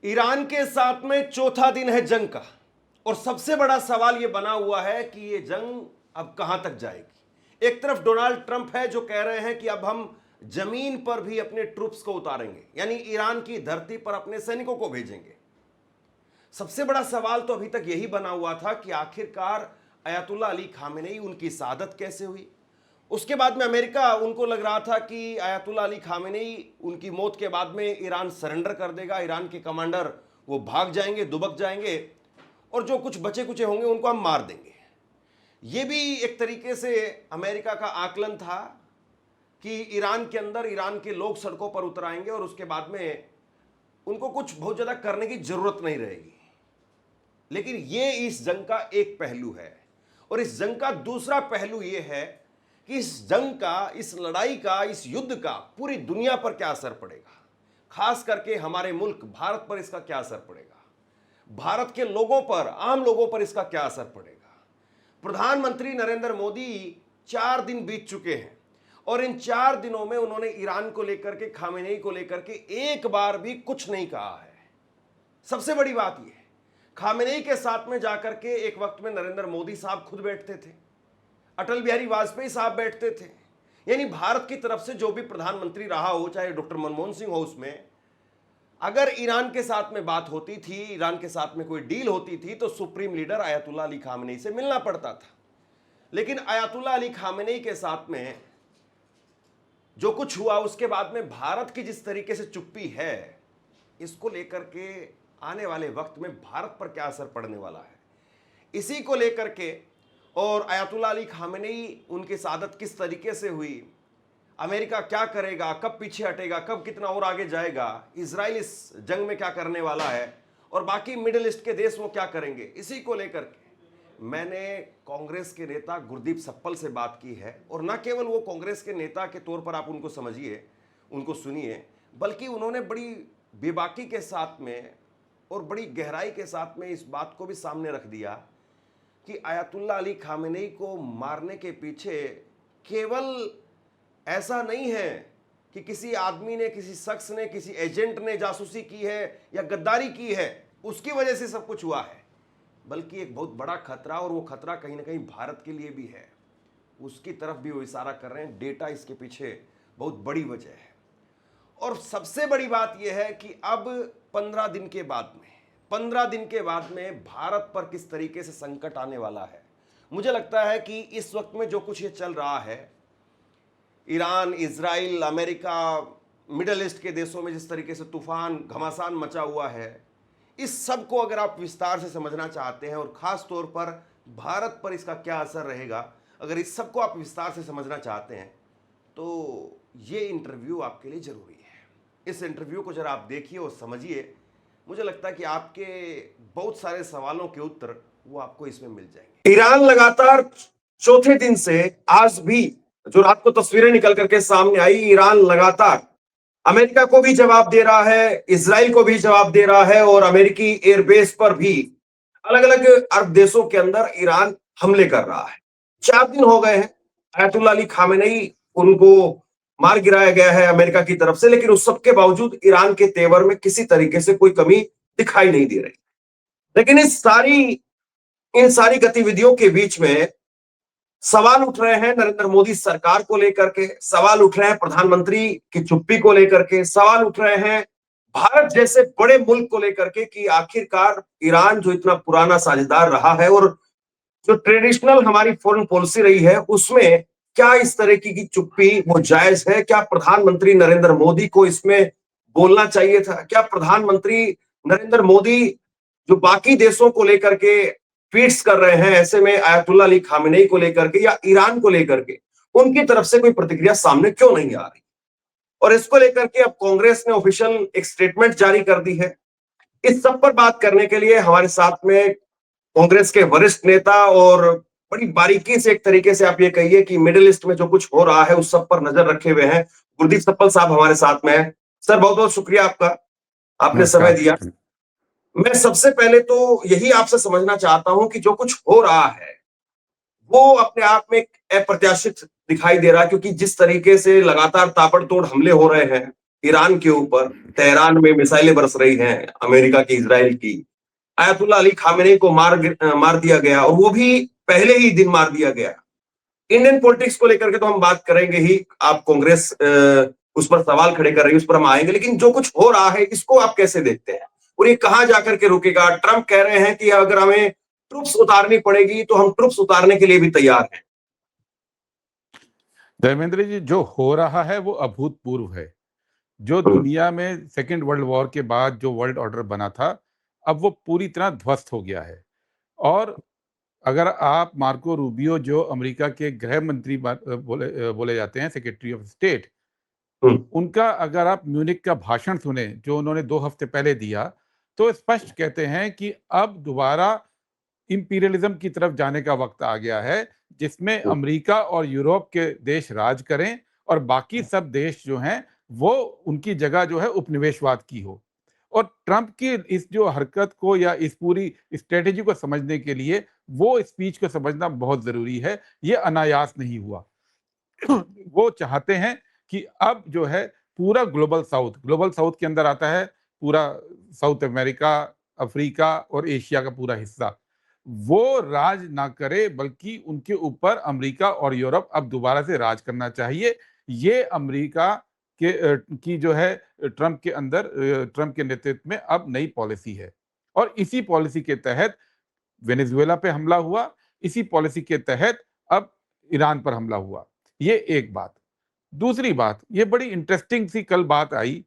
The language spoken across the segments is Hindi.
ईरान के साथ में चौथा दिन है जंग का और सबसे बड़ा सवाल यह बना हुआ है कि यह जंग अब कहां तक जाएगी। एक तरफ डोनाल्ड ट्रंप है जो कह रहे हैं कि अब हम जमीन पर भी अपने ट्रूप्स को उतारेंगे, यानी ईरान की धरती पर अपने सैनिकों को भेजेंगे। सबसे बड़ा सवाल तो अभी तक यही बना हुआ था कि आखिरकार अयातुल्लाह अली खामेनेई उनकी शहादत कैसे हुई। उसके बाद में अमेरिका, उनको लग रहा था कि अयातुल्लाह अली खामेनेई उनकी मौत के बाद में ईरान सरेंडर कर देगा, ईरान के कमांडर वो भाग जाएंगे, दुबक जाएंगे और जो कुछ बचे कुचे होंगे उनको हम मार देंगे। ये भी एक तरीके से अमेरिका का आकलन था कि ईरान के अंदर ईरान के लोग सड़कों पर उतर आएंगे और उसके बाद में उनको कुछ बहुत ज़्यादा करने की जरूरत नहीं रहेगी। लेकिन ये इस जंग का एक पहलू है और इस जंग का दूसरा पहलू ये है कि इस जंग का, इस लड़ाई का, इस युद्ध का पूरी दुनिया पर क्या असर पड़ेगा, खास करके हमारे मुल्क भारत पर इसका क्या असर पड़ेगा, भारत के लोगों पर, आम लोगों पर इसका क्या असर पड़ेगा। प्रधानमंत्री नरेंद्र मोदी 4 दिन बीत चुके हैं और इन 4 दिनों में उन्होंने ईरान को लेकर के, खामेनेई को लेकर के एक बार भी कुछ नहीं कहा है। सबसे बड़ी बात यह है, खामेनेई के साथ में जाकर के एक वक्त में नरेंद्र मोदी साहब खुद बैठते थे, अटल बिहारी वाजपेयी साहब बैठते थे, यानी भारत की तरफ से जो भी प्रधानमंत्री रहा हो, चाहे डॉक्टर मनमोहन सिंह हो, उसमें अगर ईरान के साथ में बात होती थी, ईरान के साथ में कोई डील होती थी तो supreme leader Ayatollah Ali Khamenei से मिलना पड़ता था। लेकिन अयातुल्लाह अली खामेनेई के साथ में जो कुछ हुआ उसके बाद में भारत की जिस तरीके से चुप्पी है, इसको लेकर के आने वाले वक्त में भारत पर क्या असर पड़ने वाला है, इसी को लेकर के और अयातुल्लाह अली खामेनेई, उनकी शहादत किस तरीके से हुई, अमेरिका क्या करेगा, कब पीछे हटेगा, कब कितना और आगे जाएगा, इजराइल इस जंग में क्या करने वाला है और बाकी मिडिल ईस्ट के देश वो क्या करेंगे, इसी को लेकर के मैंने कांग्रेस के नेता गुरदीप सप्पल से बात की है। और न केवल वो कांग्रेस के नेता के तौर पर आप उनको समझिए, उनको सुनिए, बल्कि उन्होंने बड़ी बेबाकी के साथ में और बड़ी गहराई के साथ में इस बात को भी सामने रख दिया कि अयातुल्लाह अली खामेनेई को मारने के पीछे केवल ऐसा नहीं है कि किसी आदमी ने, किसी शख्स ने, किसी एजेंट ने जासूसी की है या गद्दारी की है, उसकी वजह से सब कुछ हुआ है, बल्कि एक बहुत बड़ा खतरा, और वो खतरा कहीं ना कहीं भारत के लिए भी है, उसकी तरफ भी वो इशारा कर रहे हैं। डेटा इसके पीछे बहुत बड़ी वजह है। और सबसे बड़ी बात यह है कि अब 15 दिन के बाद में भारत पर किस तरीके से संकट आने वाला है। मुझे लगता है कि इस वक्त में जो कुछ ये चल रहा है, Iran, Israel, America, middle east के देशों में जिस तरीके से तूफान, घमासान मचा हुआ है, इस सब को अगर आप विस्तार से समझना चाहते हैं और ख़ास तौर पर भारत पर इसका क्या असर रहेगा, अगर इस सब को आप विस्तार से समझना चाहते हैं तो ये इंटरव्यू आपके लिए ज़रूरी है। इस इंटरव्यू को जरा आप देखिए और समझिए। मुझे लगता है कि आपके बहुत सारे सवालों के उत्तर वो आपको इसमें मिल जाएंगे। ईरान लगातार चौथे दिन से आज भी, जो रात को तस्वीरें निकल करके सामने आई, ईरान लगातार अमेरिका को भी जवाब दे रहा है, इजराइल को भी जवाब दे रहा है और अमेरिकी एयरबेस पर भी अलग अलग अरब देशों के अंदर ईरान हमले कर रहा है। 4 दिन हो गए हैं, अयातुल्लाह अली खामेनेई, उनको मार गिराया गया है अमेरिका की तरफ से, लेकिन उस सब के बावजूद ईरान के तेवर में किसी तरीके से कोई कमी दिखाई नहीं दे रही। लेकिन इन सारी गतिविधियों के बीच में सवाल उठ रहे हैं नरेंद्र मोदी सरकार को लेकर के, सवाल उठ रहे हैं प्रधानमंत्री की चुप्पी को लेकर के, सवाल उठ रहे हैं भारत जैसे बड़े मुल्क को लेकर के कि आखिरकार ईरान जो इतना पुराना साझेदार रहा है और जो ट्रेडिशनल हमारी फॉरेन पॉलिसी रही है, उसमें क्या इस तरह की चुप्पी वो जायज है? क्या प्रधानमंत्री नरेंद्र मोदी को इसमें बोलना चाहिए था? क्या प्रधानमंत्री नरेंद्र मोदी जो बाकी देशों को लेकर के ट्वीट्स कर रहे हैं, ऐसे में अयातुल्लाह अली खामेनेई को लेकर के या ईरान को लेकर के उनकी तरफ से कोई प्रतिक्रिया सामने क्यों नहीं आ रही? और इसको लेकर के अब कांग्रेस ने ऑफिशियल एक स्टेटमेंट जारी कर दी है। इस सब पर बात करने के लिए हमारे साथ में कांग्रेस के वरिष्ठ नेता और बड़ी बारीकी से, एक तरीके से आप ये कहिए कि मिडिल ईस्ट में जो कुछ हो रहा है उस सब पर नजर रखे हुए हैं, गुरदीप सप्पल साहब हमारे साथ में हैं। सर, बहुत बहुत शुक्रिया आपका, आपने समय दिया। मैं सबसे पहले तो यही आपसे समझना चाहता हूं कि जो कुछ हो रहा है वो अपने आप में अप्रत्याशित दिखाई दे रहा है, क्योंकि जिस तरीके से लगातार ताबड़तोड़ हमले हो रहे हैं, ईरान के ऊपर, तेहरान में मिसाइलें बरस रही हैं अमेरिका की, इजराइल की। आयतुल्ला अली खामेनी को मार दिया गया, और वो भी पहले ही दिन मार दिया गया। इंडियन पॉलिटिक्स को लेकर के तो हम बात करेंगे ही, आप कांग्रेस उस पर सवाल खड़े कर रही है, उस पर हम आएंगे, लेकिन जो कुछ हो रहा है इसको आप कैसे देखते हैं, और ये कहां जाकर के रुकेगा? ट्रंप कह रहे हैं कि अगर हमें ट्रुप्स उतारनी पड़ेगी तो हम ट्रुप्स उतारने के लिए भी तैयार हैं। धर्मेंद्र जी, जो हो रहा है वो अभूतपूर्व है। जो दुनिया में सेकेंड वर्ल्ड वॉर के बाद जो वर्ल्ड ऑर्डर बना था, अब वो पूरी तरह ध्वस्त हो गया है। और अगर आप मार्को रूबियो, जो अमेरिका के गृह मंत्री बोले जाते हैं, सेक्रेटरी ऑफ स्टेट, उनका अगर आप म्यूनिक का भाषण सुने जो उन्होंने 2 हफ्ते पहले दिया, तो स्पष्ट कहते हैं कि अब दोबारा इंपीरियलिज्म की तरफ जाने का वक्त आ गया है, जिसमें अमेरिका और यूरोप के देश राज करें और बाकी सब देश जो हैं वो उनकी जगह जो है उपनिवेशवाद की हो। और ट्रंप की इस जो हरकत को या इस पूरी स्ट्रेटेजी को समझने के लिए वो स्पीच को समझना बहुत जरूरी है। ये अनायास नहीं हुआ। वो चाहते हैं कि अब जो है पूरा ग्लोबल साउथ के अंदर आता है पूरा साउथ अमेरिका, अफ्रीका और एशिया का पूरा हिस्सा, वो राज ना करे, बल्कि उनके ऊपर अमेरिका और यूरोप अब दोबारा से राज करना चाहिए। ये अमेरिका की जो है ट्रंप के अंदर, ट्रंप के नेतृत्व में अब नई पॉलिसी है। और इसी पॉलिसी के तहत वेनेजुएला पे हमला हुआ, इसी पॉलिसी के तहत अब ईरान पर हमला हुआ। ये एक बात। दूसरी बात, ये बड़ी इंटरेस्टिंग सी कल बात आई।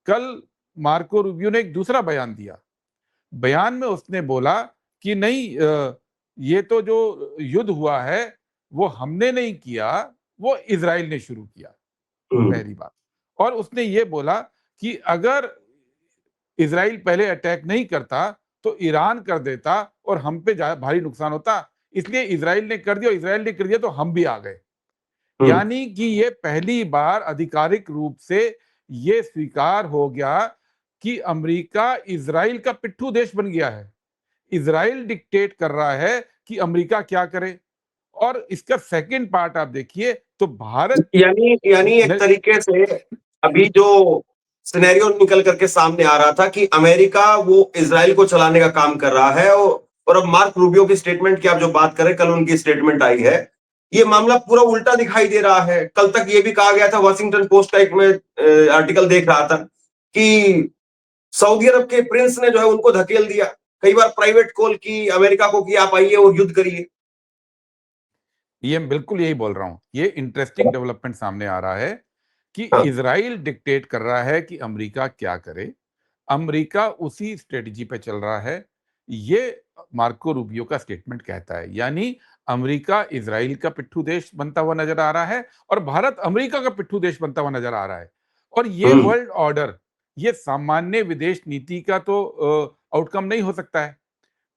कल मार्को रूबियो ने एक दूसरा बयान दिया। बयान में उसने बोला कि नहीं, ये तो जो युद्ध हुआ है वो हमने नहीं किया, वो इजराइल ने शुरू किया, पहली बात। और उसने ये बोला कि अगर इजराइल पहले अटैक नहीं करता तो ईरान कर देता और हम पे भारी नुकसान होता, इसलिए इजराइल ने कर दिया, और इजराइल ने कर दिया तो हम भी आ गए। यानी कि ये पहली बार आधिकारिक रूप से ये स्वीकार हो गया कि अमेरिका इजराइल का पिट्ठू देश बन गया है। इजराइल डिक्टेट कर रहा है कि अमेरिका क्या करे। और इसका सेकंड पार्ट आप देखिए तो भारत, यानी यानी एक तरीके से अभी जो सिनेरियो निकल करके सामने आ रहा था कि अमेरिका वो इजराइल को चलाने का काम कर रहा है, और अब मार्क रूबियो की स्टेटमेंट की आप जो बात करें, कल उनकी स्टेटमेंट आई है, ये मामला पूरा उल्टा दिखाई दे रहा है। कल तक ये भी कहा गया था, वॉशिंगटन पोस्ट का एक मैं आर्टिकल देख रहा था कि सऊदी अरब के प्रिंस ने जो है उनको धकेल दिया, कई बार प्राइवेट कॉल की अमेरिका को कि आप आइए और युद्ध करिए। ये मैं बिल्कुल यही बोल रहा हूं। ये इंटरेस्टिंग डेवलपमेंट सामने आ रहा है कि हाँ। इजराइल डिक्टेट कर रहा है कि अमेरिका क्या करे, अमेरिका उसी स्ट्रेटजी पे चल रहा है। ये मार्को रूबियो का स्टेटमेंट कहता है। यानी अमेरिका इजराइल का पिट्ठू देश बनता हुआ नजर आ रहा है और भारत अमेरिका का पिट्ठू देश बनता हुआ नजर आ रहा है। और ये वर्ल्ड ऑर्डर, ये सामान्य विदेश नीति का तो आउटकम नहीं हो सकता है।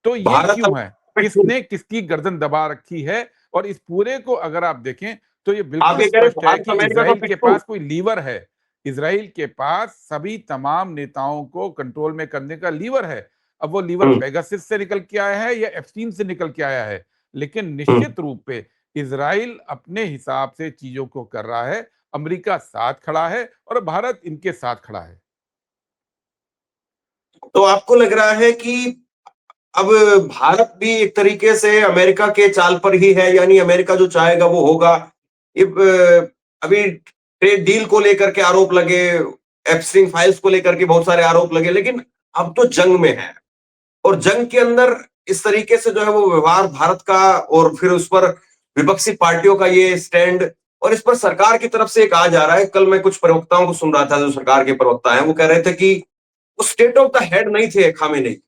तो ये भारत क्यों है? किसने किसकी गर्दन दबा रखी है? और इस पूरे को अगर आप देखें तो ये बिल्कुल आप ये कह रहे स्पष्ट है भारत कि अमेरिका का इजराइल के पिट्ठू। पास कोई लीवर है। इजराइल के पास सभी तमाम नेताओं को कंट्रोल में करने का लीवर है। अब वो लीवर पेगासिस से निकल के आया है या एप्स्टीन से निकल के आया है, लेकिन निश्चित रूप पे इजराइल अपने हिसाब से चीजों को कर रहा है। अमेरिका साथ खड़ा है और भारत इनके साथ खड़ा है। तो आपको लग रहा है कि अब भारत भी एक तरीके से अमेरिका के चाल पर ही है, यानी अमेरिका जो चाहेगा वो होगा? अभी ट्रेड डील को लेकर के आरोप लगे, एप्स्टीन फाइल्स को लेकर के बहुत सारे आरोप लगे, लेकिन अब तो जंग में है, और जंग के अंदर इस तरीके से जो है वो व्यवहार भारत का, और फिर उस पर विपक्षी पार्टियों का ये स्टैंड, और इस पर सरकार की तरफ से कहा जा रहा है। कल मैं कुछ प्रवक्ताओं को सुन रहा था, जो सरकार के प्रवक्ता हैं, वो कह रहे थे कि वो स्टेट ऑफ द हेड नहीं थे खामेनेई,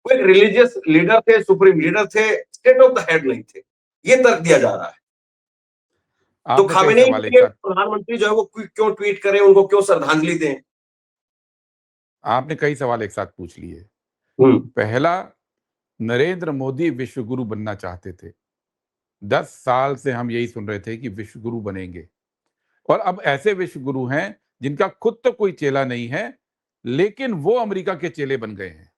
वो एक रिलीजियस लीडर थे, सुप्रीम लीडर थे, स्टेट ऑफ द हेड नहीं थे। ये तर्क दिया जा रहा है। तो आपने कई खामेनेई सवाल एक के साथ प्रधानमंत्री जो है वो क्यों ट्वीट करें, उनको क्यों श्रद्धांजलि दें? आपने कई सवाल एक साथ पूछ लिए। हम्म। पहला, नरेंद्र मोदी विश्व गुरु बनना चाहते थे। 10 साल से हम यही सुन रहे थे कि विश्व गुरु बनेंगे, और अब ऐसे विश्व गुरु हैं जिनका खुद तो कोई चेला नहीं है, लेकिन वो अमेरिका के चेले बन गए हैं।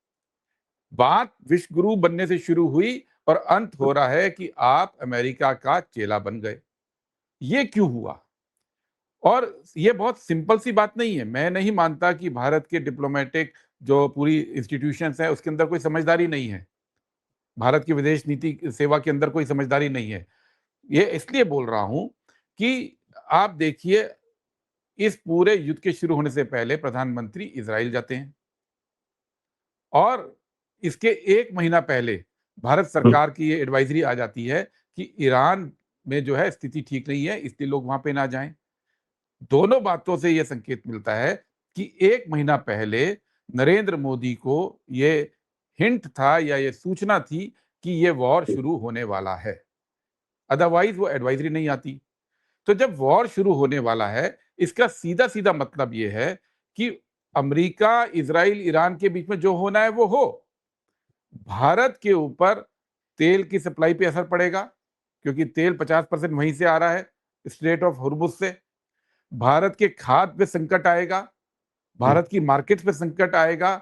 बात विश्व गुरु बनने से शुरू हुई और अंत हो रहा है कि आप अमेरिका का चेला बन गए। ये क्यों हुआ? और ये बहुत सिंपल सी बात नहीं है। मैं नहीं मानता कि भारत के डिप्लोमेटिक जो पूरी इंस्टीट्यूशंस हैं उसके अंदर कोई समझदारी नहीं है। भारत की विदेश नीति सेवा के अंदर कोई समझदारी नहीं है। ये इसलिए बोल रहा हूं कि आप देखिए, इस पूरे युद्ध के शुरू होने से पहले प्रधानमंत्री इज़राइल जाते हैं और इसके 1 महीना पहले भारत सरकार की ये एडवाइजरी आ जाती है कि ईरान में जो है स्थिति ठीक नहीं है, इसलिए लोग वहाँ पे ना जाएँ। दोनों बातों से ये संकेत मिलता है कि 1 महीना पहले नरेंद्र मोदी को ये हिंट था या ये सूचना थी कि ये वॉर शुरू होने वाला है। अदरवाइज़ वो एडवाइजरी नहीं आती। तो जब वॉर शुरू होने वाला है, इसका सीधा-सीधा मतलब ये है कि अमेरिका, इज़राइल, ईरान के बीच में जो होना है वो हो। भारत के ऊपर तेल की सप्लाई पे असर पड़ेगा, क्योंकि तेल 50% वहीं से आ रहा है, स्ट्रेट ऑफ हॉर्मुज़ से। भारत के खाद्य पे संकट आएगा, भारत की मार्केट्स पे संकट आएगा,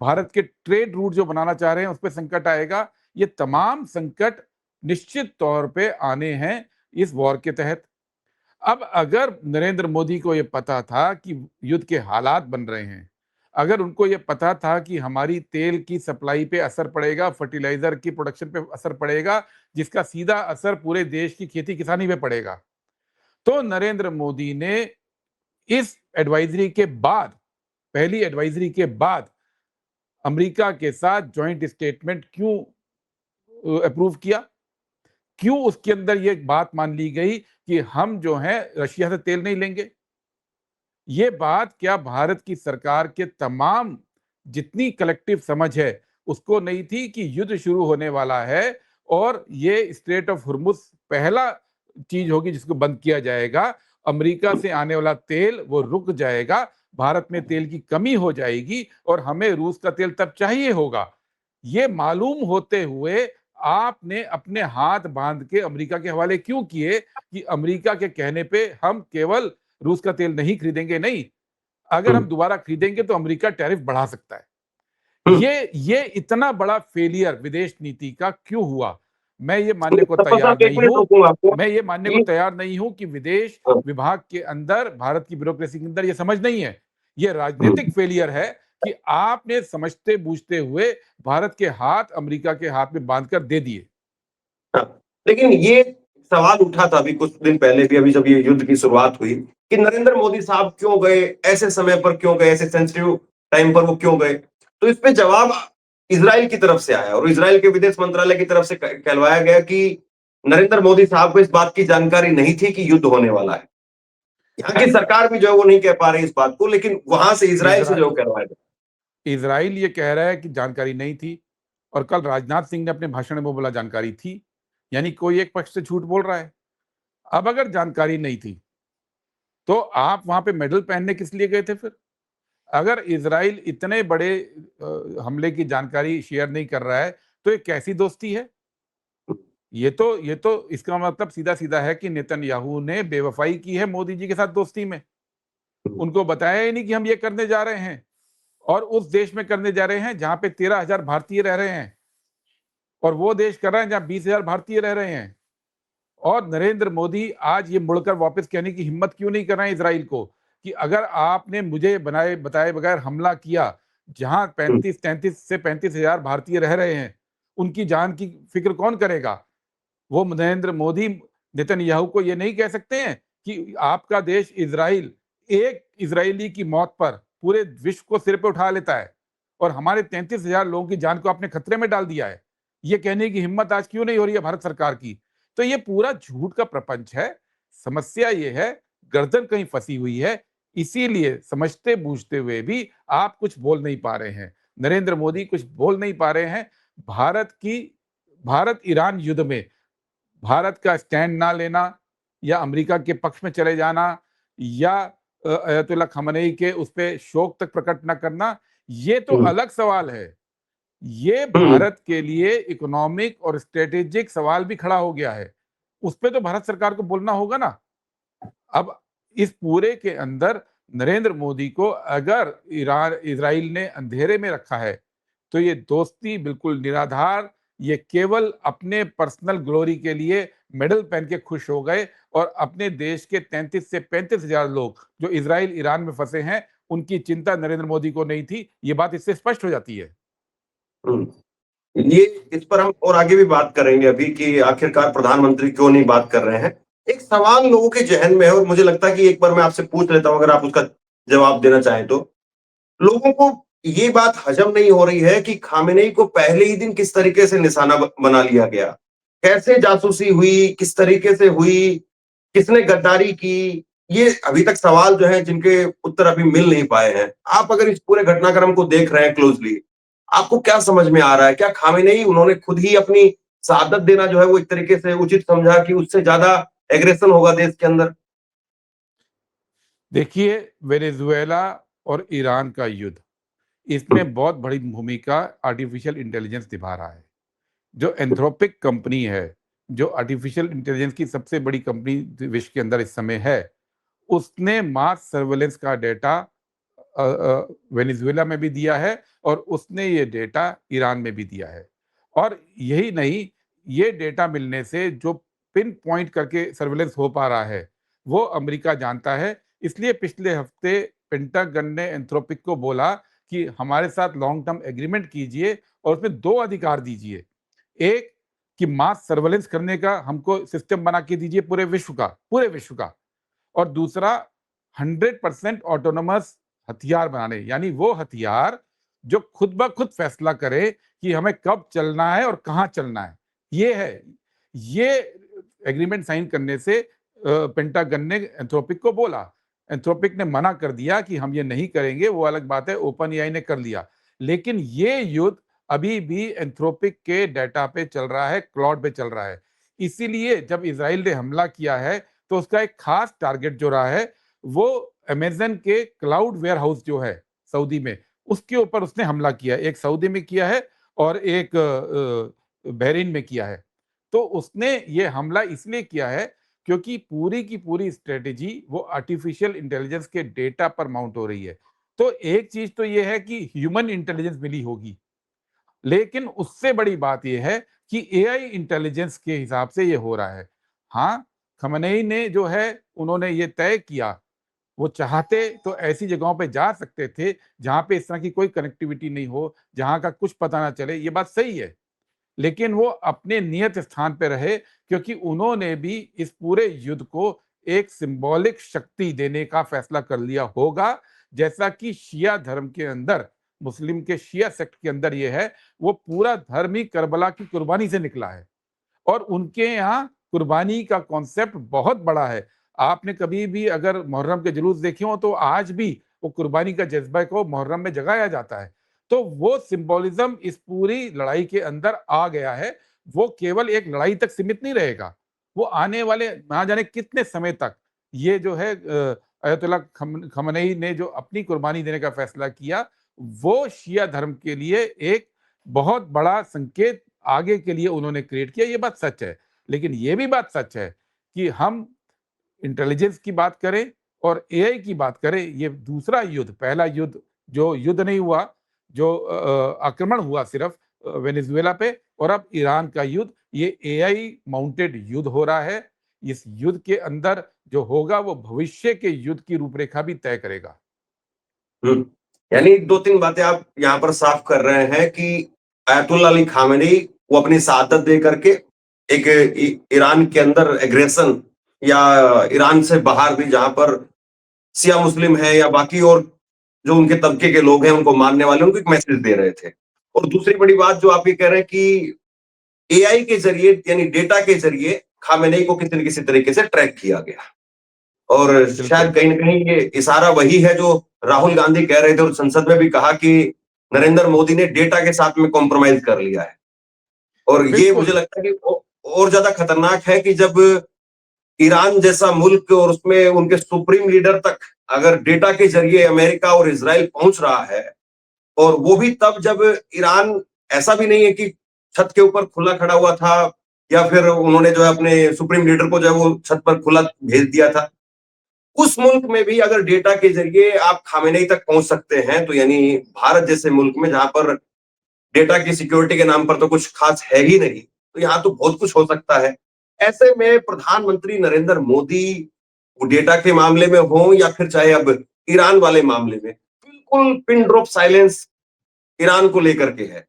भारत के ट्रेड रूट जो बनाना चाह रहे हैं उस पे संकट आएगा। ये तमाम संकट निश्चित तौर पे आने हैं इस वॉर के तहत। अब अगर नरेंद्र मोदी को ये पता था कि युद्ध के हालात बन रहे हैं, अगर उनको ये पता था कि हमारी तेल की सप्लाई पे असर पड़ेगा, फर्टिलाइज़र की प्रोडक्शन पे असर पड़ेगा, जिसका सीधा असर पूरे देश की खेती-किसानी पे पड़ेगा, तो नरेंद्र मोदी ने इस एडवाइजरी के बाद, पहली एडवाइजरी के बाद अमेरिका के साथ जॉइंट स्टेटमेंट क्यों अप्रूव किया? क्यों उसके अंदर ये बात मान ली गई कि हम जो हैं रशिया से तेल नहीं लेंगे? ये बात क्या भारत की सरकार के तमाम जितनी कलेक्टिव समझ है, उसको नहीं थी कि युद्ध शुरू होने वाला है और ये स्ट्रेट ऑफ हुर्मुज़ पहला चीज़ होगी जिसको बंद किया जाएगा। अमेरिका से आने वाला तेल वो रुक जाएगा, भारत में तेल की कमी हो जाएगी और हमें रूस का तेल तब चाहिए होगा। ये मालूम होते हुए आपने अपने हाथ बांध के अमेरिका के हवाले क्यों किए कि अमेरिका के कहने पे हम केवल रूस का तेल नहीं खरीदेंगे? नहीं, अगर हम दोबारा खरीदेंगे तो अमेरिका टैरिफ बढ़ा सकता है। ये इतना बड़ा फेलियर विदेश नीति का क्यों हुआ? मैं ये मानने को तपस्या तैयार साहब, एक नहीं मिनट हूँ। रोकूंगा आपको मैं ये मानने को कि तैयार नहीं हूँ कि विदेश विभाग के अंदर, भारत की ब्यूरोक्रेसी के अंदर ये समझ नहीं है। ये राजनीतिक फेलियर है कि आपने समझते-बूझते हुए भारत के हाथ अमेरिका के हाथ में बाँध कर दे दिए। हाँ, लेकिन ये सवाल उठा था अभी कुछ दिन पहले भी, अभी जब ये युद्ध की शुरुआत हुई, कि नरेंद्र मोदी साहब क्यों गए, ऐसे समय पर क्यों गए, ऐसे सेंसिटिव टाइम पर वो क्यों गए? तो इस पे जवाब इज़राइल की तरफ से आया और इज़राइल के विदेश मंत्रालय की तरफ से कहलवाया गया कि नरेंद्र मोदी साहब को इस बात की जानकारी नहीं थी कि युद्ध होने वाला है। यहाँ की सरकार भी जो है वो नहीं कह पा रही इस बात को, लेकिन वहां से इज़राइल से इज़रा जो कहलवाया गया। इज़राइल ये कह रहा है कि जानकारी नहीं थी और कल राजनाथ सिंह ने अपने भाषण में वो बोला जानकारी थी। यानी कोई एक पक्ष से झूठ बोल रहा है। अब अगर जानकारी नहीं थी, तो आप वहाँ पे मेडल पहनने किस लिए गए थे फिर? अगर इज़राइल इतने बड़े हमले की जानकारी शेयर नहीं कर रहा है, तो ये कैसी दोस्ती है? ये तो इसका मतलब सीधा-सीधा है कि नेतन्याहू ने बेवफ़ाई की है मोदी जी के साथ दोस्ती में। उनको बताया ही नहीं कि हम ये करने जा रहे हैं और उस देश में करने जा रहे हैं जहाँ पे 13,000 भारतीय रह रहे हैं और वो देश कर रहे हैं जहाँ 20,000 भारतीय रह रहे हैं। और नरेंद्र मोदी आज ये मुड़कर वापस कहने की हिम्मत क्यों नहीं कर रहे हैं इज़राइल को कि अगर आपने मुझे बताए बगैर हमला किया, जहाँ 35-33 से 35,000 भारतीय रह रहे हैं, उनकी जान की फ़िक्र कौन करेगा? वो नरेंद्र मोदी नेतन्याहू को ये नहीं कह सकते हैं कि आपका देश इज़राइल एक इज़राइली की मौत पर पूरे विश्व को सिर पे उठा लेता है और हमारे 33,000 लोगों की जान को आपने खतरे में डाल दिया है। ये कहने की हिम्मत आज क्यों नहीं हो रही है भारत सरकार की? तो ये पूरा झूठ का प्रपंच है। समस्या ये है, गर्दन कहीं फंसी हुई है, इसीलिए समझते-बूझते हुए भी आप कुछ बोल नहीं पा रहे हैं। नरेंद्र मोदी कुछ बोल नहीं पा रहे हैं। भारत-ईरान युद्ध में भारत का स्टैंड ना लेना या अमेरिका के पक्ष में चले जाना या अयतुल्ला खamenei के उस पे शोक तक प्रकट ना करना, ये तो अलग सवाल है। ये भारत के लिए इकोनॉमिक और स्ट्रेटेजिक सवाल भी खड़ा हो गया है। उस पे तो भारत सरकार को बोलना होगा ना। अब इस पूरे के अंदर नरेंद्र मोदी को अगर ईरान इज़राइल ने अंधेरे में रखा है, तो ये दोस्ती बिल्कुल निराधार, ये केवल अपने पर्सनल ग्लोरी के लिए मेडल पहन के खुश हो गए और अपने देश के 33 से 35,000 लोग जो इजराइल ईरान में फंसे हैं उनकी चिंता नरेंद्र मोदी को नहीं थी। ये बात इससे स्पष्ट हो जाती है। हम्म। ये इस पर हम और आगे भी बात करेंगे अभी कि आखिरकार प्रधानमंत्री क्यों नहीं बात कर रहे हैं। एक सवाल लोगों के जहन में है और मुझे लगता है कि एक बार मैं आपसे पूछ लेता हूं, अगर आप उसका जवाब देना चाहें तो। लोगों को ये बात हजम नहीं हो रही है कि खामेनेई को पहले ही दिन किस तरीके से निशाना बना लिया गया, कैसे जासूसी हुई, किस तरीके से हुई, किसने गद्दारी की। ये अभी तक सवाल जो है जिनके उत्तर अभी मिल नहीं पाए हैं। आप अगर इस पूरे घटनाक्रम को देख रहे हैं क्लोजली, आपको क्या समझ में आ रहा है? क्या खामेनेई उन्होंने खुद ही अपनी शहादत देना जो है वो एक तरीके से उचित समझा कि उससे ज्यादा एग्रेशन होगा देश के अंदर? देखिए, वेनेजुएला और ईरान का युद्ध, इसमें बहुत बड़ी भूमिका आर्टिफिशियल इंटेलिजेंस निभा रहा है। जो एंथ्रोपिक कंपनी है, जो आर्टिफिशियल इंटेलिजेंस की सबसे बड़ी कंपनी विश्व के अंदर इस समय है, उसने मास सर्वेलेंस का डेटा वेनेजुएला में भी दिया है और उसने ये डेटा ईरान में भी दिया है। और यही नहीं, ये डेटा मिलने से जो पिन पॉइंट करके सर्वेलेंस हो पा रहा है, वो अमेरिका जानता है। इसलिए पिछले हफ्ते पेंटागन ने एंथ्रोपिक को बोला कि हमारे साथ लॉन्ग टर्म एग्रीमेंट कीजिए और उसमें 2 अधिकार दीजिए। एक कि मास सर्वेलेंस करने का हमको सिस्टम बना के दीजिए पूरे विश्व का। और दूसरा 100% ऑटोनोमस हथियार बनाने, यानी वो हथियार जो खुद ब खुद फैसला करे कि हमें कब चलना है और कहाँ चलना है। ये है, ये एग्रीमेंट साइन करने से पेंटागन ने एंथ्रोपिक को बोला। एंथ्रोपिक ने मना कर दिया कि हम ये नहीं करेंगे, वो अलग बात है, ओपन एआई ने कर लिया। लेकिन ये युद्ध अभी भी एंथ्रोपिक के डेटा पे चल रहा है, क्लाउड पे चल रहा है। इसीलिए जब इज़राइल ने हमला किया है, तो उसका एक खास टारगेट जो रहा है, वो अमेज़न के क्लाउड वेयरहाउस जो है सऊदी में, उसके ऊपर उसने हमला किया है। एक सऊदी में किया है और एक बहरीन में किया है। तो उसने ये हमला इसलिए किया है क्योंकि पूरी की पूरी स्ट्रेटेजी वो आर्टिफिशियल इंटेलिजेंस के डेटा पर माउंट हो रही है। तो एक चीज़ तो ये है कि ह्यूमन इंटेलिजेंस मिली होगी, लेकिन उससे बड़ी बात ये है कि एआई इंटेलिजेंस के हिसाब से ये हो रहा है। हाँ, खमेनेई ने जो है उन्होंने ये तय किया, वो चाहते तो ऐसी जगहों पे जा सकते थे जहाँ पे इस तरह की कोई कनेक्टिविटी नहीं हो, जहाँ का कुछ पता ना चले, ये बात सही है। लेकिन वो अपने नियत स्थान पे रहे क्योंकि उन्होंने भी इस पूरे युद्ध को एक सिंबॉलिक शक्ति देने का फैसला कर लिया होगा, जैसा कि शिया धर्म के अंदर, मुस्लिम के शिया सेक्ट के अंदर ये है, वो पूरा धर्म ही करबला की कुर्बानी से निकला है। और उनके यहाँ कुर्बानी का कॉन्सेप्ट बहुत बड़ा है। आपने कभी भी अगर मुहर्रम के जुलूस देखे हों तो आज भी वो कुर्बानी का जज़्बा को मुहर्रम में जगाया जाता है। तो वो सिंबोलिज़्म इस पूरी लड़ाई के अंदर आ गया है। वो केवल एक लड़ाई तक सीमित नहीं रहेगा। वो आने वाले ना जाने कितने समय तक ये जो है अयतुल्ला खमनेई ने जो अपनी कुर्बानी देने का फैसला किया, वो शिया धर्म के लिए एक बहुत बड़ा संकेत आगे के लिए उन्होंने क्रिएट किया, ये बात सच है। लेकिन ये भी बात सच है कि हम इंटेलिजेंस की बात करें और एआई की बात करें, ये दूसरा युद्ध, पहला युद्ध जो युद्ध नहीं हुआ, जो आक्रमण हुआ सिर्फ वेनेजुएला पे, और अब ईरान का युद्ध, ये एआई माउंटेड युद्ध हो रहा है। इस युद्ध के अंदर जो होगा वो भविष्य के युद्ध की रूपरेखा भी तय करेगा। हम्म। यानी 2-3 बातें आप यहाँ पर साफ कर रहे हैं कि अयतुल्ला अली खामेनी वो अपनी शहादत दे करके एक ईरान के अंदर एग्रेशन या ईरान से बाहर भी जहां पर शिया मुस्लिम है या बाकी और जो उनके तबके के लोग हैं उनको मानने वाले, उनको एक मैसेज दे रहे थे। और दूसरी बड़ी बात जो आप ये कह रहे हैं कि एआई के जरिए यानी डेटा के जरिए खामेनेई को किसी न किसी तरीके से ट्रैक किया गया। और शायद बिल्कुल। कहीं न कहीं ये इशारा वही है जो राहुल गांधी कह रहे थे और संसद में भी कहा कि नरेंद्र मोदी ने डेटा के साथ में कॉम्प्रोमाइज़ कर लिया है। और ये मुझे बिल्कुल। लगता है कि और ज़्यादा खतरनाक है कि जब ईरान जैसा मुल्क और उसमें उनके सुप्रीम लीडर तक अगर डेटा के ज़रिए अमेरिका और इज़राइल पहुँच रहा है, और वो भी तब जब ईरान ऐसा भी नहीं है कि छत के ऊपर खुला खड़ा हुआ था या फिर उन्होंने जो है अपने सुप्रीम लीडर को जो है वो छत पर खुला भेज दिया था। उस मुल्क में भी अगर डेटा के जरिए आप खामेनेई तक पहुंच सकते हैं, तो यानी भारत जैसे मुल्क में जहां पर डेटा की सिक्योरिटी के नाम पर तो कुछ खास है ही नहीं, तो यहाँ तो बहुत कुछ हो सकता है। ऐसे में प्रधानमंत्री नरेंद्र मोदी वो डेटा के मामले में हो या फिर चाहे अब ईरान वाले मामले में, बिल्कुल पिन ड्रॉप साइलेंस ईरान को लेकर के है।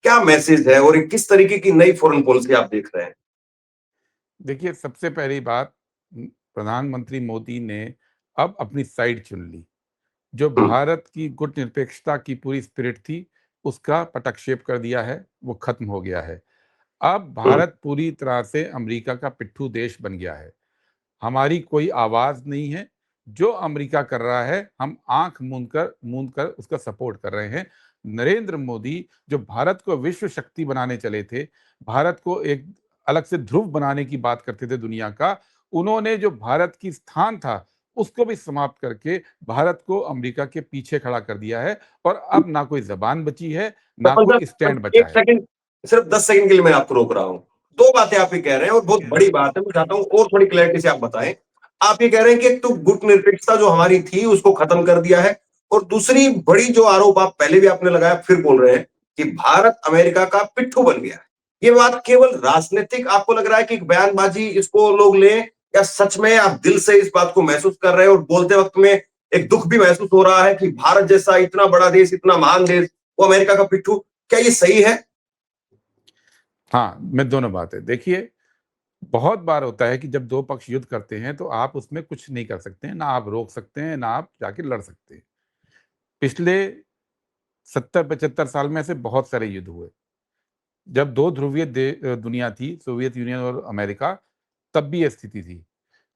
क्या मैसेज है और ये किस तरीके की नई फॉरेन पॉलिसी आप देख रहे हैं? देखिए, सबसे पहली बात, प्रधानमंत्री मोदी ने अब अपनी साइड चुन ली। जो हुँ, भारत की गुटनिरपेक्षता की पूरी स्पिरिट थी, उसका पटाक्षेप कर दिया है, वो खत्म हो गया है। अब हुँ, भारत पूरी तरह से अमेरिका का पिट्ठू देश बन गया है। हमारी कोई आवाज़ नहीं है। जो अमेरिका कर रहा है, हम आँख मूंद कर उसका सपोर्ट कर रहे हैं। नरेंद्र मोदी जो भारत को विश्व शक्ति बनाने चले थे, भारत को एक अलग से ध्रुव बनाने की बात करते थे दुनिया का, उन्होंने जो भारत की स्थान था, उसको भी समाप्त करके भारत को अमेरिका के पीछे खड़ा कर दिया है और हुँ। अब ना कोई ज़बान बची है, ना सरपंच कोई साहब स्टैंड बचा 1 है। सेकंड, सिर्फ 10 सेकंड के लिए मैं आपको रोक रहा हूँ। 2 बातें आप ये कह रहे हैं और बहुत बड़ी बात है, मैं चाहता हूँ और थोड़ी क्लैरिटी से आप बताएँ। आप ये कह रहे हैं कि एक तो गुटनिरपेक्षता जो हमारी थी उसको खत्म कर दिया है और दूसरी बड़ी जो आरोप आप पहले भी आपने लगाया फिर बोल रहे हैं कि भारत अमेरिका का पिट्ठू बन गया है। ये बात केवल राजनीतिक आपको लग रहा है कि एक बयानबाजी इसको लोग लें या सच में आप दिल से इस बात को महसूस कर रहे हैं और बोलते वक़्त में एक दुःख भी महसूस हो रहा है कि भारत जैसा इतना बड़ा देश, इतना महान देश, वो अमेरिका का पिट्ठू, क्या ये सही है? हाँ, मैं दोनों बातें देखिए, बहुत बार होता है कि जब 2 पक्ष युद्ध करते हैं, तो आप उसमें कुछ नहीं कर सकते हैं, ना आप रोक सकते हैं, ना आप जाके लड़ सकते हैं। पिछले 70-75 साल में ऐसे बहुत सारे युद्ध हुए। जब 2 ध्रुवीय दुनिया थी, सोवियत यूनियन और अमेरिका, तब भी ये स्थिति थी।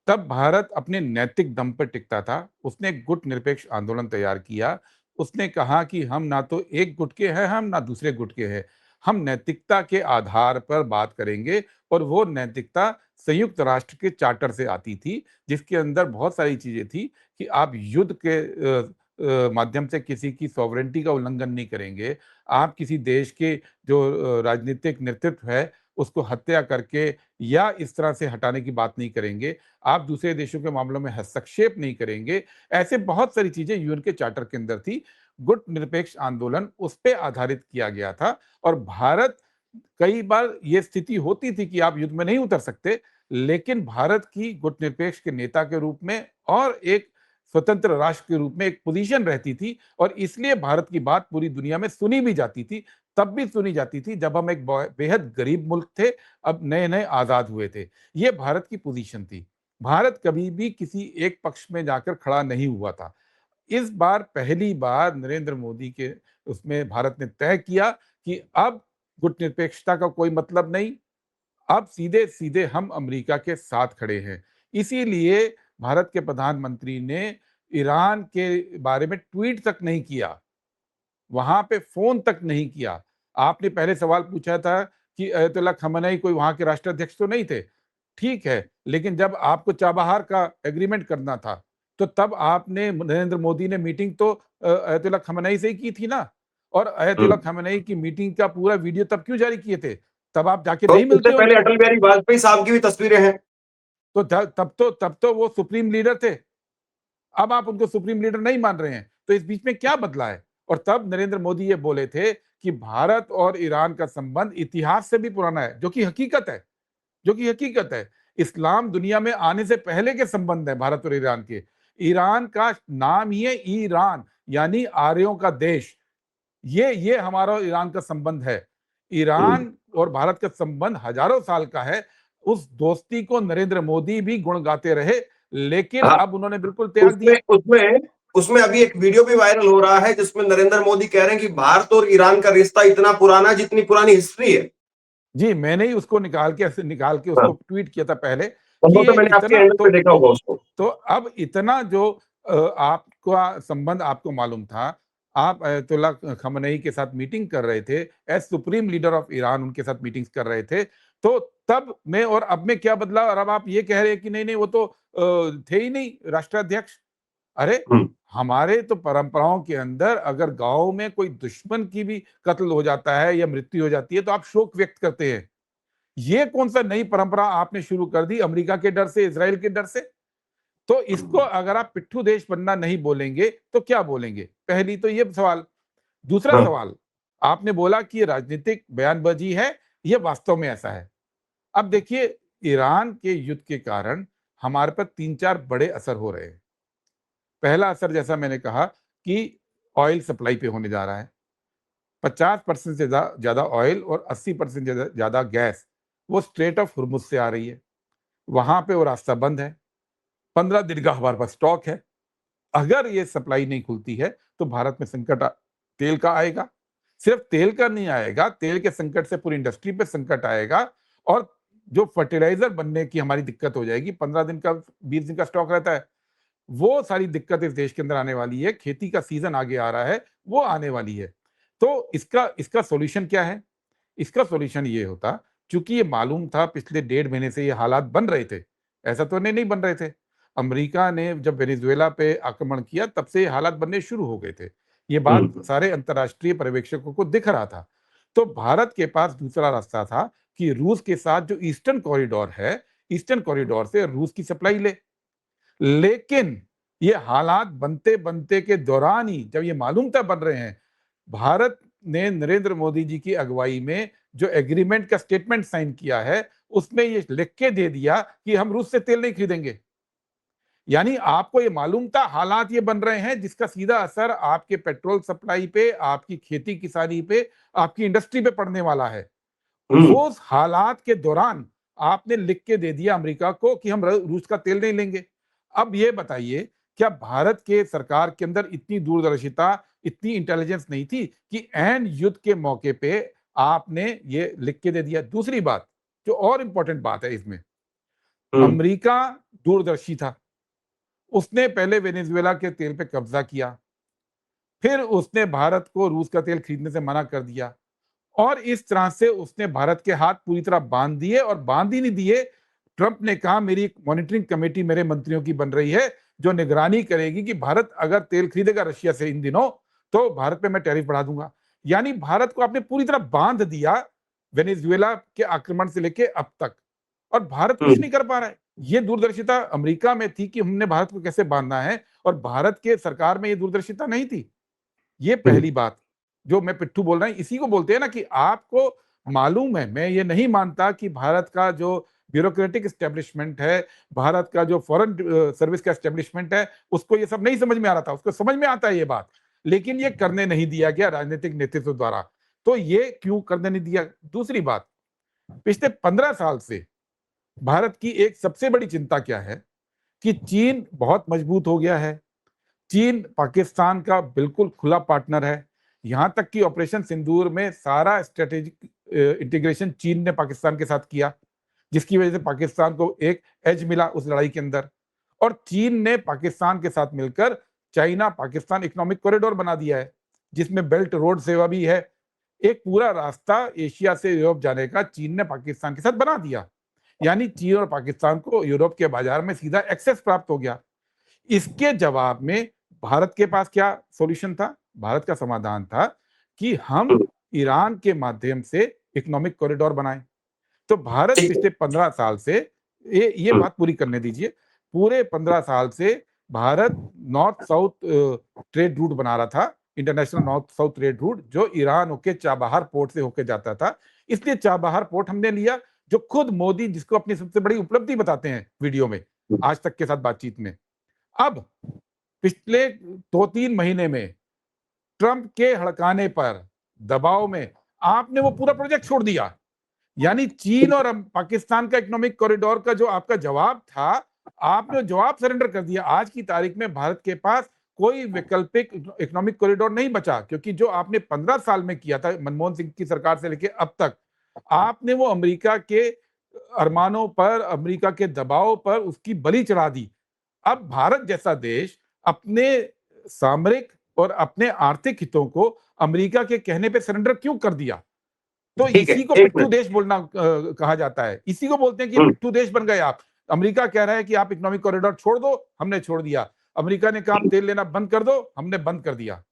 तब भारत अपने नैतिक दम पर टिकता था। उसने एक गुट-निरपेक्ष आंदोलन तैयार किया। उसने कहा कि हम ना तो एक गुट के हैं, हम ना दूसरे गुट के हैं। हम नैतिकता के आधार पर बात करेंगे और वो नैतिकता संयुक्त राष्ट्र के चार्टर से आती थी, जिसके अंदर बहुत सारी चीज़ें थी कि आप युद्ध के माध्यम से किसी की सॉवरेनिटी का उल्लंघन नहीं करेंगे। आप किसी देश के जो राजनीतिक नेतृत्व है, उसको हत्या करके या इस तरह से हटाने की बात नहीं करेंगे। आप दूसरे देशों के मामलों में हस्तक्षेप नहीं करेंगे। ऐसे बहुत सारी चीज़ें यूएन के चार्टर के अंदर थी। गुट निरपेक्ष आंदोलन उस पे आधारित किया गया था और भारत, कई बार ये स्थिति होती थी कि आप युद्ध में नहीं उतर सकते, लेकिन भारत की गुटनिरपेक्ष के नेता के रूप में और एक स्वतंत्र राष्ट्र के रूप में एक पोजीशन रहती थी और इसलिए भारत की बात पूरी दुनिया में सुनी भी जाती थी। तब भी सुनी जाती थी जब हम एक बेहद गरीब मुल्क थे, अब नए-नए आज़ाद हुए थे। ये भारत की पोजीशन थी। भारत कभी भी किसी एक पक्ष में जाकर खड़ा नहीं हुआ था। इस बार पहली बार नरेंद्र मोदी के उसमें भारत ने तय किया कि अब गुटनिरपेक्षता का कोई मतलब नहीं, अब सीधे-सीधे हम अमेरिका के साथ खड़े हैं। इसीलिए भारत के प्रधानमंत्री ने ईरान के बारे में ट्वीट तक नहीं किया, वहाँ पे फ़ोन तक नहीं किया। आपने पहले सवाल पूछा था कि अयतुल्ला खamenei कोई वहाँ के राष्ट्राध्यक्ष तो नहीं थे। ठीक है, लेकिन जब आपको चाबहार का एग्रीमेंट करना था, तो तब आपने नरेंद्र मोदी ने मीटिंग तो अयतुल्ला खamenei से ही की थी ना। और हुँ। अयतुल्ला खamenei की मीटिंग का पूरा वीडियो तब क्यों जारी किए थे? तब आप जाके तो नहीं उससे मिलते पहले उनको। अटल बिहारी वाजपेयी साहब की भी तस्वीरें हैं। तो तब तो वो सुप्रीम लीडर थे। अब आप उनको सुप्रीम लीडर नहीं मान रहे हैं, तो इस बीच में क्या बदला है? और तब नरेंद्र मोदी ये बोले थे कि भारत और ईरान का संबंध इतिहास से भी पुराना है, जो कि हकीकत है। जो कि हकीकत है। इस्लाम दुनिया में आने से पहले के संबंध है भारत और ईरान के। ईरान का नाम ही है ईरान, यानी आर्यों का देश। ये हमारा और ईरान का संबंध है। हुँ। ईरान और भारत का संबंध हजारों साल का है। उस दोस्ती को नरेंद्र मोदी भी गुण गाते रहे, लेकिन हाँ, अब उन्होंने बिल्कुल त्याग उसमें दिया। उसमें उसमें अभी एक वीडियो भी वायरल हो रहा है जिसमें नरेंद्र मोदी कह रहे हैं कि भारत और ईरान का रिश्ता इतना पुराना है जितनी पुरानी हिस्ट्री है। जी, मैंने ही उसको निकाल के हाँ, उसको ट्वीट किया था पहले कि ये संभवतः मैंने आपके इतना हैंडल पे देखा होगा उसको। तो अब इतना जो आपका संबंध आपको मालूम था, आप अयतुल्ला खamenei के साथ मीटिंग कर रहे थे, as supreme leader of Iran उनके साथ मीटिंग्स कर रहे थे, तो तब में और अब में क्या बदला और अब आप ये कह रहे हैं कि नहीं-नहीं वो तो थे ही नहीं राष्ट्राध्यक्ष। अरे! हुँ, हमारे तो परंपराओं के अंदर अगर गाँव में कोई दुश्मन की भी कत्ल हो जाता है या मृत्यु हो जाती है, तो आप शोक व्यक्त करते हैं। ये कौन-सा नई परंपरा आपने शुरू कर दी अमेरिका के डर से, इज़राइल के डर से? तो इसको हुँ, अगर आप पिट्ठू देश बनना नहीं बोलेंगे, तो क्या बोलेंगे? पहली तो ये सवाल। दूसरा हाँ, सवाल, आपने बोला कि ये राजनीतिक बयानबाजी है, ये वास्तव में ऐसा है। अब देखिए, ईरान के युद्ध के कारण हमारे पर 3-4 बड़े असर हो रहे हैं। पहला असर, जैसा मैंने कहा, कि ऑयल सप्लाई पे होने जा रहा है। 50% से ज़्यादा ऑयल और 80% ज़्यादा गैस वो स्ट्रेट ऑफ हुर्मुज़ से आ रही है। वहाँ पे वो रास्ता बंद है। 15 दिन का हमारे पास स्टॉक है। अगर ये सप्लाई नहीं खुलती है, तो भारत में संकट तेल का आएगा। सिर्फ तेल का नहीं आएगा, तेल के संकट से पूरी इंडस्ट्री पे संकट आएगा और जो फर्टिलाइज़र बनने की हमारी दिक्कत हो जाएगी। 15 दिन का, 20 दिन का स्टॉक रहता है। वो सारी दिक्कत इस देश के अंदर आने वाली है। खेती का सीज़न आगे आ रहा है, वो आने वाली है। तो इसका इसका सॉल्यूशन क्या है? इसका सॉल्यूशन ये होता, चूँकि ये मालूम था पिछले 1.5 महीने से ये हालात बन रहे थे, ऐसा तो नहीं बन रहे थे। अमेरिका ने जब वेनेज़ुएला पे आक्रमण किया, तब से ये हालात बनने शुरू हो गए थे। ये बात सारे अंतर्राष्ट्रीय पर्यवेक्षकों को दिख रहा था। तो भारत के पास दूसरा रास्ता था कि रूस के साथ जो ईस्टर्न कॉरिडोर है, ईस्टर्न कॉरिडोर से रूस की सप्लाई ले। लेकिन ये हालात बनते-बनते के दौरान ही, जब ये मालूम था बन रहे हैं, भारत ने नरेंद्र मोदी जी की अगुवाई में जो एग्रीमेंट का स्टेटमेंट साइन किया है, उसमें ये लिख के दे दिया कि हम रूस से तेल नहीं खरीदेंगे। यानी आपको ये मालूम था हालात ये बन रहे हैं, जिसका सीधा असर आपके पेट्रोल सप्लाई पे, आपकी खेती किसानी पे, आपकी इंडस्ट्री पे पड़ने वाला है। वो हालात के दौरान आपने लिख के दे दिया अमेरिका को कि हम रूस का तेल नहीं लेंगे। अब ये बताइए, क्या भारत के सरकार के अंदर इतनी दूरदर्शिता, इतनी इंटेलिजेंस नहीं थी कि ऐन युद्ध के मौके पे आपने ये लिख के दे दिया? दूसरी बात, जो और इंपॉर्टेंट बात है इसमें, अमेरिका दूरदर्शी था। उसने पहले वेनेजुएला के तेल पे कब्जा किया, फिर उसने भारत को रूस का तेल खरीदने से मना कर दिया और इस तरह से उसने भारत के हाथ पूरी तरह बांध दिए और बांध ही नहीं दिए। ट्रंप ने कहा मेरी एक मॉनिटरिंग कमेटी मेरे मंत्रियों की बन रही है जो निगरानी करेगी कि भारत अगर तेल खरीदेगा रशिया से इन दिनों, तो भारत पे मैं टैरिफ बढ़ा दूंगा। यानी भारत को आपने पूरी तरह बांध दिया वेनेजुएला के आक्रमण से लेके अब तक, और भारत कुछ नहीं कर पा रहा है। ये दूरदर्शिता अमेरिका में थी कि हमने भारत को कैसे बांधना है, और भारत के सरकार में ये दूरदर्शिता नहीं थी। ये पहली बात जो मैं पिट्ठू बोल रहा हूं, इसी को बोलते हैं ना कि आपको मालूम है। मैं ये नहीं मानता कि भारत का जो ब्यूरोक्रेटिक एस्टेब्लिशमेंट है, भारत का जो फॉरेन सर्विस का एस्टेब्लिशमेंट है, उसको ये सब नहीं समझ में आ रहा था। उसको समझ में आता है ये बात, लेकिन ये करने नहीं दिया गया राजनीतिक नेतृत्व द्वारा। तो ये क्यों करने नहीं दिया? दूसरी बात, पिछले 15 साल से भारत की एक सबसे बड़ी चिंता क्या है कि चीन बहुत मजबूत हो गया है। चीन पाकिस्तान का बिल्कुल खुला पार्टनर है। यहां तक कि ऑपरेशन सिंदूर में सारा स्ट्रेटेजिक इंटीग्रेशन चीन ने पाकिस्तान के साथ किया, जिसकी वजह से पाकिस्तान को एक एज मिला उस लड़ाई के अंदर। और चीन ने पाकिस्तान के साथ मिलकर चाइना पाकिस्तान इकोनॉमिक कॉरिडोर बना दिया है, जिसमें बेल्ट रोड सेवा भी है। एक पूरा रास्ता एशिया से यूरोप जाने का चीन ने पाकिस्तान के साथ बना दिया। यानी चीन और पाकिस्तान को यूरोप के बाजार में सीधा एक्सेस प्राप्त हो गया। इसके जवाब में भारत के पास क्या सॉल्यूशन था? भारत का समाधान था कि हम ईरान के माध्यम से इकोनॉमिक कॉरिडोर बनाएं। तो भारत पिछले 15 साल से, ये बात पूरी करने दीजिए, पूरे 15 साल से Bharat north south trade route बना रहा था, international north south trade route, जो ईरान होके चाबहार पोर्ट से होके जाता था। इसलिए चाबहार पोर्ट हमने लिया, जो खुद मोदी जिसको अपनी सबसे बड़ी उपलब्धि बताते हैं वीडियो में आज तक के साथ बातचीत में। अब पिछले 2-3 महीने में ट्रंप के हड़काने पर, दबाव में, आपने वो पूरा प्रोजेक्ट छोड़ दिया। यानी चीन और पाकिस्तान का इकोनॉमिक कॉरिडोर का जो आपका जवाब था, आपने जवाब सरेंडर कर दिया। आज की तारीख में भारत के पास कोई वैकल्पिक इकोनॉमिक कॉरिडोर नहीं बचा, क्योंकि जो आपने 15 साल में किया था मनमोहन सिंह की सरकार से लेकर अब तक, आपने वो अमेरिका के अरमानों पर, अमेरिका के दबाव पर उसकी बलि चढ़ा दी। अब भारत जैसा देश अपने सामरिक और अपने आर्थिक हितों को अमेरिका के कहने पे सरेंडर क्यों कर दिया? तो इसी को पिट्ठू देश बोलना कहा जाता है। इसी को बोलते हैं कि पिट्ठू देश बन गए आप। अमेरिका कह रहा है कि आप इकोनॉमिक कॉरिडोर छोड़ दो, हमने छोड़ दिया। अमेरिका ने कहा आप तेल लेना बंद कर दो, हमने बंद कर दिया।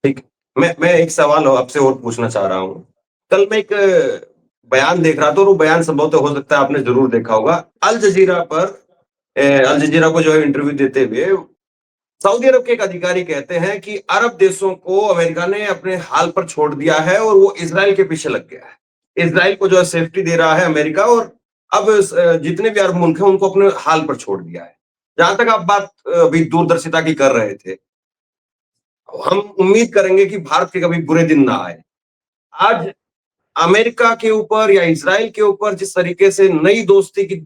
ठीक, मैं एक सवाल आपसे और पूछना चाह रहा हूँ। कल मैं एक बयान देख रहा था, और वो बयान संभवतः हो सकता है आपने जरूर देखा होगा। अल जजीरा पर, अल जजीरा को जो है इंटरव्यू देते हुए सऊदी अरब के एक अधिकारी कहते हैं कि अरब देशों को अमेरिका ने अपने हाल पर छोड़ दिया है और वो इज़राइल के पीछे लग गया है। इज़राइल को जो है सेफ्टी दे रहा है अमेरिका, और अब जितने भी अरब मुल्क हैं उनको अपने हाल पर छोड़ दिया है। जहां तक आप बात अभी दूरदर्शिता की कर रहे थे, हम उम्मीद करेंगे कि भारत के कभी बुरे दिन ना आए। आज अमेरिका के ऊपर या इज़राइल के ऊपर जिस तरीके से नई दोस्ती की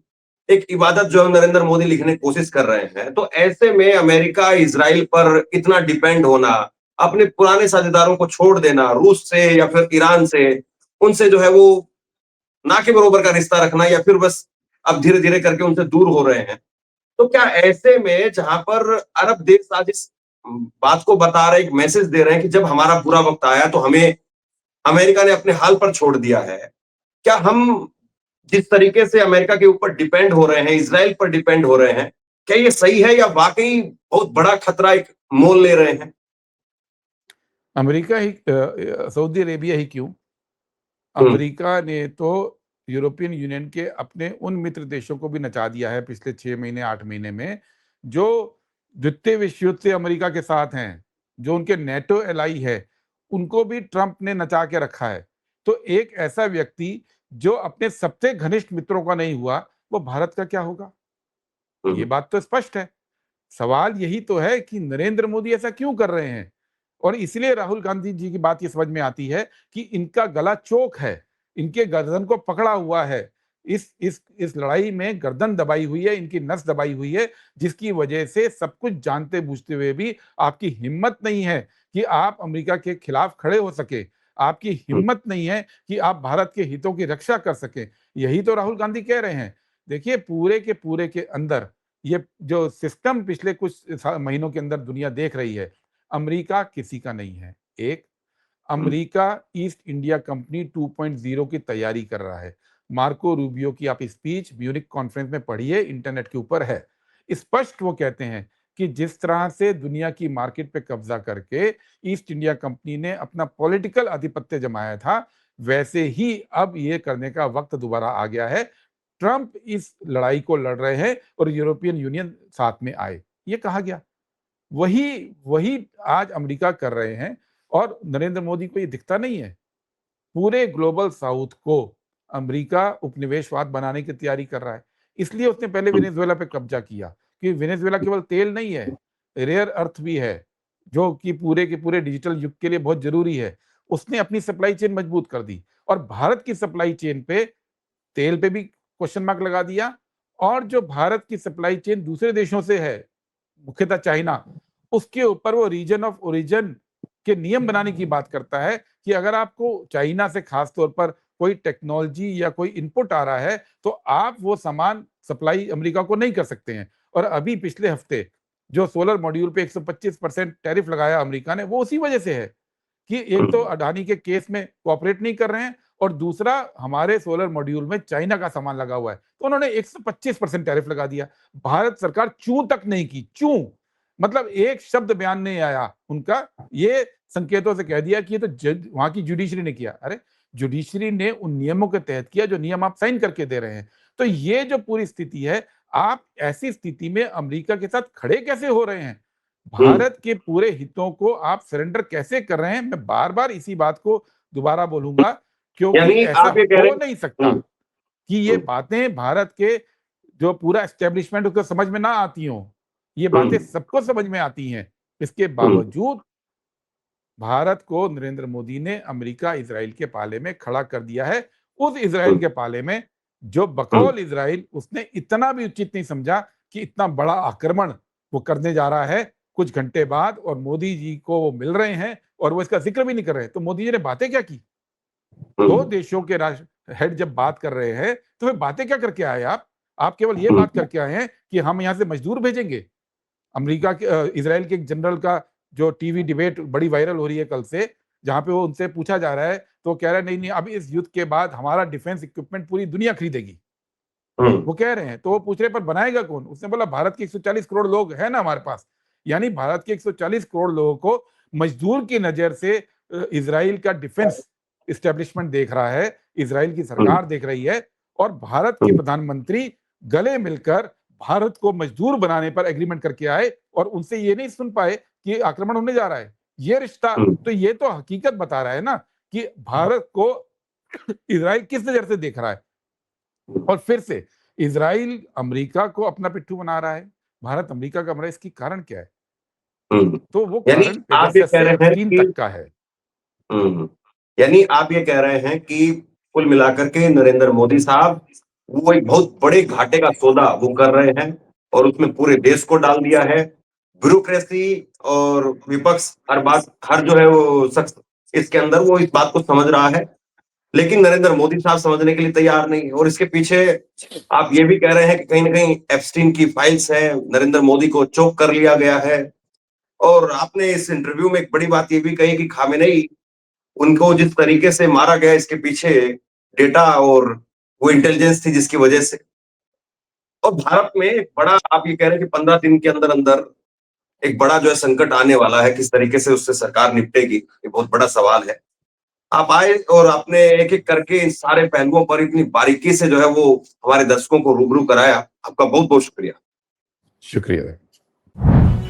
एक इबादत जो है नरेंद्र मोदी लिखने की कोशिश कर रहे हैं, तो ऐसे में अमेरिका इज़राइल पर इतना डिपेंड होना, अपने पुराने साझेदारों को छोड़ देना, रूस से या फिर ईरान से, उनसे जो है वो ना के बराबर का रिश्ता रखना, या फिर बस अब धीरे-धीरे करके उनसे दूर हो रहे हैं। तो क्या ऐसे में जहां पर अरब देश आज इस बात को बता रहे हैं, एक मैसेज दे रहे हैं कि जब हमारा बुरा वक्त आया तो हमें अमेरिका ने अपने हाल पर छोड़ दिया है। क्या हम जिस तरीके से अमेरिका के ऊपर डिपेंड हो रहे हैं, इज़राइल पर डिपेंड हो रहे हैं, क्या ये सही है या वाक़ई बहुत बड़ा खतरा एक मोल ले रहे हैं? अमेरिका ही सऊदी अरेबिया ही क्यों, हुँ, अमेरिका ने तो यूरोपियन यूनियन के अपने उन मित्र देशों को भी नचा दिया है पिछले 6 महीने 8 महीने में, जो द्वितीय विश्व युद्ध से अमेरिका के साथ हैं, जो उनके नेटो एलाई है, उनको भी ट्रंप ने नचा के रखा है। तो एक ऐसा व्यक्ति जो अपने सबसे घनिष्ठ मित्रों का नहीं हुआ, वो भारत का क्या होगा? ये हुँ, बात तो स्पष्ट है। सवाल यही तो है कि नरेंद्र मोदी ऐसा क्यों कर रहे हैं? और इसलिए राहुल गांधी जी की बात ये समझ में आती है कि इनका गला चोक है, इनके गर्दन को पकड़ा हुआ है। इस लड़ाई में गर्दन दबाई हुई है, इनकी नस दबाई हुई है, जिसकी वजह से सब कुछ जानते-बूझते हुए भी आपकी हिम्मत नहीं है कि आप अमेरिका के खिलाफ खड़े हो सके। आपकी हुँ, हिम्मत नहीं है कि आप भारत के हितों की रक्षा कर सकें। यही तो राहुल गांधी कह रहे हैं। देखिए पूरे के अंदर ये जो सिस्टम पिछले कुछ महीनों के अंदर दुनिया देख रही है, अमेरिका किसी का नहीं है। एक, हुँ, अमेरिका ईस्ट इंडिया कंपनी 2.0 की तैयारी कर रहा है। मार्को रूबियो की आप स्पीच म्यूनिख कॉन्फ्रेंस में पढ़िए, इंटरनेट के ऊपर है। स्पष्ट वो कहते हैं कि जिस तरह से दुनिया की मार्केट पे कब्जा करके ईस्ट इंडिया कंपनी ने अपना पॉलिटिकल आधिपत्य जमाया था, वैसे ही अब ये करने का वक्त दोबारा आ गया है। ट्रंप इस लड़ाई को लड़ रहे हैं और यूरोपियन यूनियन साथ में आए, ये कहा गया। वही वही आज अमेरिका कर रहे हैं और नरेंद्र मोदी को ये दिखता नहीं है। पूरे ग्लोबल साउथ को अमेरिका उपनिवेशवाद बनाने की तैयारी कर रहा है। इसलिए उसने पहले हुँ, वेनेजुएला पे कब्जा किया कि वेनेजुएला केवल तेल नहीं है, रेयर अर्थ भी है, जो कि पूरे के पूरे डिजिटल युग के लिए बहुत ज़रूरी है। उसने अपनी सप्लाई चेन मजबूत कर दी और भारत की सप्लाई चेन पे तेल पे भी क्वेश्चन मार्क लगा दिया और जो भारत की सप्लाई चेन दूसरे देशों से है, मुख्यतः चाइना, उसके ऊपर वो रीजन ऑफ ओरिजिन के नियम बनाने की बात करता है कि अगर आपको चाइना से खास तौर पर कोई टेक्नोलॉजी या कोई इनपुट आ रहा है, तो आप वो सामान सप्लाई अमेरिका को नहीं कर सकते हैं। और अभी पिछले हफ्ते जो सोलर मॉड्यूल पे 125% टैरिफ लगाया अमेरिका ने, वो उसी वजह से है कि हुँ, एक तो अडानी के केस में कोऑपरेट नहीं कर रहे हैं और दूसरा हमारे सोलर मॉड्यूल में चाइना का सामान लगा हुआ है। तो उन्होंने 125% टैरिफ लगा दिया। भारत सरकार चूँ तक नहीं की, चूँ। मतलब एक शब्द बयान नहीं आया उनका, ये संकेतों से कह दिया कि ये तो जज वहाँ की जुडिशरी ने किया। अरे! जुडिशरी ने उन नियमों के तहत किया जो नियम आप साइन करके दे रहे हैं। तो ये जो पूरी स्थिति है, आप ऐसी स्थिति में अमेरिका के साथ खड़े कैसे हो रहे हैं? हुँ, भारत के पूरे हितों को आप सरेंडर कैसे कर रहे हैं? मैं बार-बार इसी बात को दोबारा बोलूँगा क्योंकि यानी ऐसा आप ये कह रहे हो हैं। नहीं सकता हुँ, कि ये हुँ, बातें भारत के जो पूरा एस्टेब्लिशमेंट उसको समझ में ना आती हों। ये बातें हुँ, सबको समझ में आती हैं। इसके हुँ, बावजूद भारत को नरेंद्र मोदी ने अमेरिका-इज़राइल के पाले में खड़ा कर दिया है। उस इज़राइल हुँ, के पाले में जो हुँ, बकौल इज़राइल उसने इतना भी उचित नहीं समझा कि इतना बड़ा आक्रमण वो करने जा रहा है कुछ घंटे बाद और मोदी जी को वो मिल रहे हैं और वो इसका ज़िक्र भी नहीं कर रहे हैं। तो मोदी जी ने बातें क्या की? हुँ, 2 देशों के राष्ट्र हेड जब बात कर रहे हैं, तो फिर बातें क्या करके आए आप? आप केवल ये हुँ, बात करके आए हैं कि हम यहाँ से मज़दूर भेजेंगे। अमेरिका के इज़राइल के एक जनरल का जो टीवी डिबेट बड़ी वायरल हो रही है कल से, जहाँ पे वो उनसे पूछा जा रहा है, तो वो कह रहा है नहीं, नहीं अब इस युद्ध के बाद हमारा डिफेंस इक्विपमेंट पूरी दुनिया खरीदेगी। हुँ, वो कह रहे हैं, तो वो पूछ रहे हैं पर बनाएगा कौन? उसने बोला भारत के 140 करोड़ लोग हैं ना हमारे पास। यानी भारत के 140 करोड़ लोगों को मज़दूर की नज़र से इज़राइल का डिफेंस एस्टेब्लिशमेंट देख रहा है, इज़राइल की हुँ, सरकार देख रही है और भारत के हुँ, प्रधानमंत्री गले मिलकर भारत को मजदूर बनाने पर एग्रीमेंट करके आए और उनसे ये नहीं सुन पाए कि आक्रमण होने जा रहा है। ये रिश्ता तो ये तो हकीकत बता रहा है ना कि भारत को इजराइल किस नजर से देख रहा है। और फिर से इजराइल अमेरिका को अपना पिट्ठू बना रहा है, भारत अमेरिका का बना, इसकी कारण क्या है? तो वो यानी कारण आप ये पेगासस कह से रहे हैं एप्स्टीन कि तक का है। यानी आप ये कह रहे हैं कि कुल मिलाकर के नरेंद्र मोदी साहब वो एक बहुत बड़े घाटे का सौदा वो कर रहे हैं और उसमें पूरे देश को डाल दिया है। ब्यूरोक्रेसी और विपक्ष हर बात हर जो है वो शख्स इसके अंदर वो इस बात को समझ रहा है, लेकिन नरेंद्र मोदी साहब समझने के लिए तैयार नहीं। और इसके पीछे आप ये भी कह रहे हैं कि कहीं ना कहीं एप्स्टीन की फाइल्स है, नरेंद्र मोदी को चोक कर लिया गया है। और आपने इस इंटरव्यू में एक बड़ी बात ये भी कही कि खामेनेई उनको जिस तरीके से मारा गया इसके पीछे डेटा और वो इंटेलिजेंस थी जिसकी वजह से। और भारत में एक बड़ा आप ये कह रहे हैं कि 15 दिन के अंदर अंदर एक बड़ा जो है संकट आने वाला है, किस तरीके से उससे सरकार निपटेगी ये बहुत बड़ा सवाल है। आप आए और आपने एक एक करके इन सारे पहलुओं पर इतनी बारीकी से जो है वो हमारे दर्शकों को रूबरू कराया। आपका बहुत बहुत शुक्रिया। शुक्रिया।